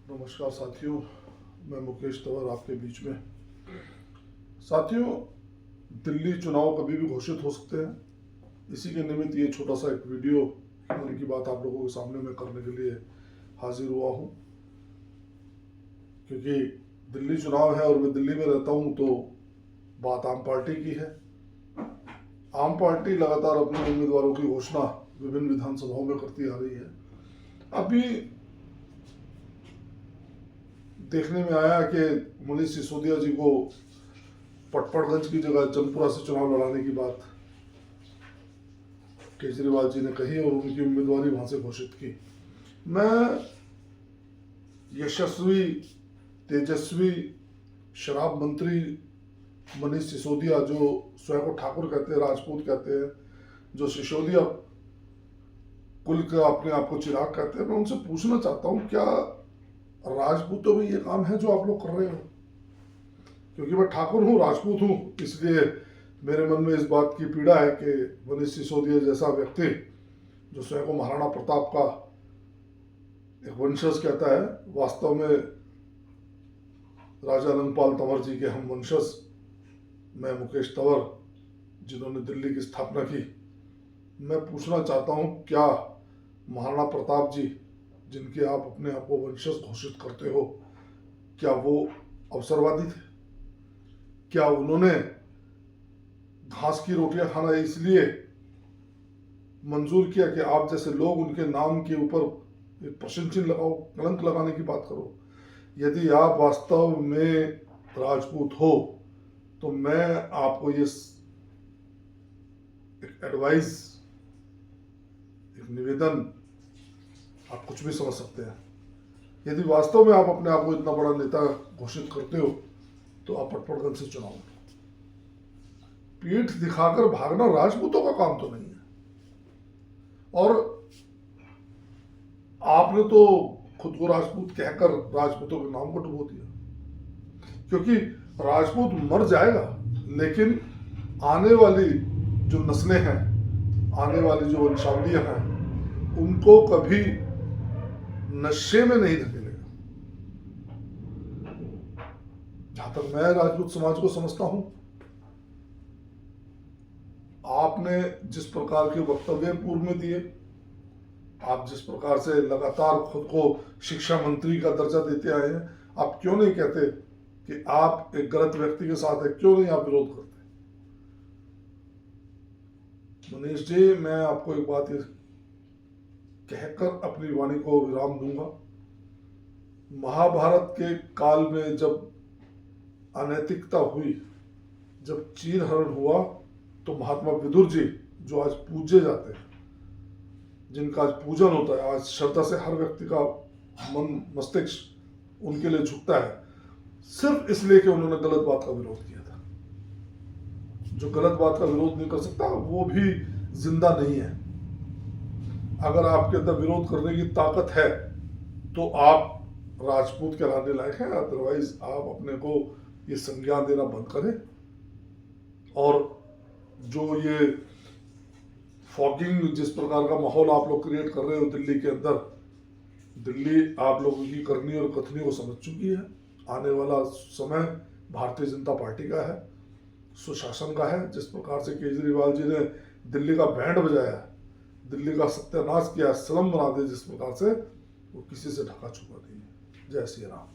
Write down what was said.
नमस्कार साथियों, मैं मुकेश तंवर आपके बीच में। साथियों, दिल्ली चुनाव कभी भी घोषित हो सकते हैं। इसी के निमित्त ये छोटा सा एक वीडियो मन की बात आप लोगों के सामने मैं करने के लिए हाजिर हुआ हूँ, क्योंकि दिल्ली चुनाव है और मैं दिल्ली में रहता हूँ, तो बात आम पार्टी की है। आम पार्टी लगातार अपने उम्मीदवारों की घोषणा विभिन्न विधानसभाओं में करती आ रही है। अभी देखने में आया कि मनीष सिसोदिया जी को पटपड़गंज की जगह चंदपुरा से चुनाव लड़ाने की बात केजरीवाल जी ने कही और उनकी उम्मीदवारी वहां से घोषित की। मैं यशस्वी तेजस्वी शराब मंत्री मनीष सिसोदिया, जो स्वयं को ठाकुर कहते हैं, राजपूत कहते हैं, जो सिसोदिया कुल का अपने आप को चिराग कहते हैं, मैं उनसे पूछना चाहता हूं, क्या राजपूतों में ये काम है जो आप लोग कर रहे हो? क्योंकि मैं ठाकुर हूँ, राजपूत हूँ, इसलिए मेरे मन में इस बात की पीड़ा है कि मनीष सिसोदिया जैसा व्यक्ति जो स्वयं को महाराणा प्रताप का एक वंशज कहता है, वास्तव में राजा रंगपाल तंवर जी के हम वंशज मैं मुकेश तंवर, जिन्होंने दिल्ली की स्थापना की, मैं पूछना चाहता हूँ, क्या महाराणा प्रताप जी, जिनके आप अपने आप को वंशज घोषित करते हो, क्या वो अवसरवादी थे? क्या उन्होंने घास की रोटियां खाना इसलिए मंजूर किया कि आप जैसे लोग उनके नाम के ऊपर एक प्रश्न चिन्ह लगाओ, कलंक लगाने की बात करो? यदि आप वास्तव में राजपूत हो तो मैं आपको ये एक एडवाइस, एक निवेदन, आप कुछ भी समझ सकते हैं, यदि वास्तव में आप अपने आप को इतना बड़ा नेता घोषित करते हो तो आप पटपड़गंज से चुनाव लड़ो। पीठ दिखाकर भागना राजपूतों का काम तो नहीं है। और आपने तो खुद को राजपूत कहकर राजपूतों के नाम को डुबो दिया, क्योंकि राजपूत मर जाएगा, लेकिन आने वाली जो नस्लें हैं, आने वाली जो वंशावलियां हैं, उनको कभी नशे में नहीं धकेलेगा। जहां तक मैं राजपूत समाज को समझता हूं, आपने जिस प्रकार के वक्तव्य पूर्व में दिए, आप जिस प्रकार से लगातार खुद को शिक्षा मंत्री का दर्जा देते आए हैं, आप क्यों नहीं कहते कि आप एक गलत व्यक्ति के साथ है? क्यों नहीं आप विरोध करते? मनीष जी, मैं आपको एक बात कहकर अपनी वाणी को विराम दूंगा। महाभारत के काल में जब अनैतिकता हुई, जब चीरहरण हुआ, तो महात्मा विदुर जी, जो आज पूजे जाते हैं, जिनका आज पूजन होता है, आज श्रद्धा से हर व्यक्ति का मन मस्तिष्क उनके लिए झुकता है, सिर्फ इसलिए कि उन्होंने गलत बात का विरोध किया था। जो गलत बात का विरोध नहीं कर सकता वो भी जिंदा नहीं है। अगर आपके अंदर विरोध करने की ताकत है तो आप राजपूत कहलाने लायक हैं, अदरवाइज आप अपने को ये संज्ञान देना बंद करें। और जो ये फॉगिंग, जिस प्रकार का माहौल आप लोग क्रिएट कर रहे हो दिल्ली के अंदर, दिल्ली आप लोगों की करनी और कथनी को समझ चुकी है। आने वाला समय भारतीय जनता पार्टी का है, सुशासन का है। जिस प्रकार से केजरीवाल जी ने दिल्ली का बैंड बजाया, दिल्ली का सत्यानाश किया, स्लम बना दिया, जिस प्रकार से, वो किसी से ढका छुपा नहीं है। जय श्री राम।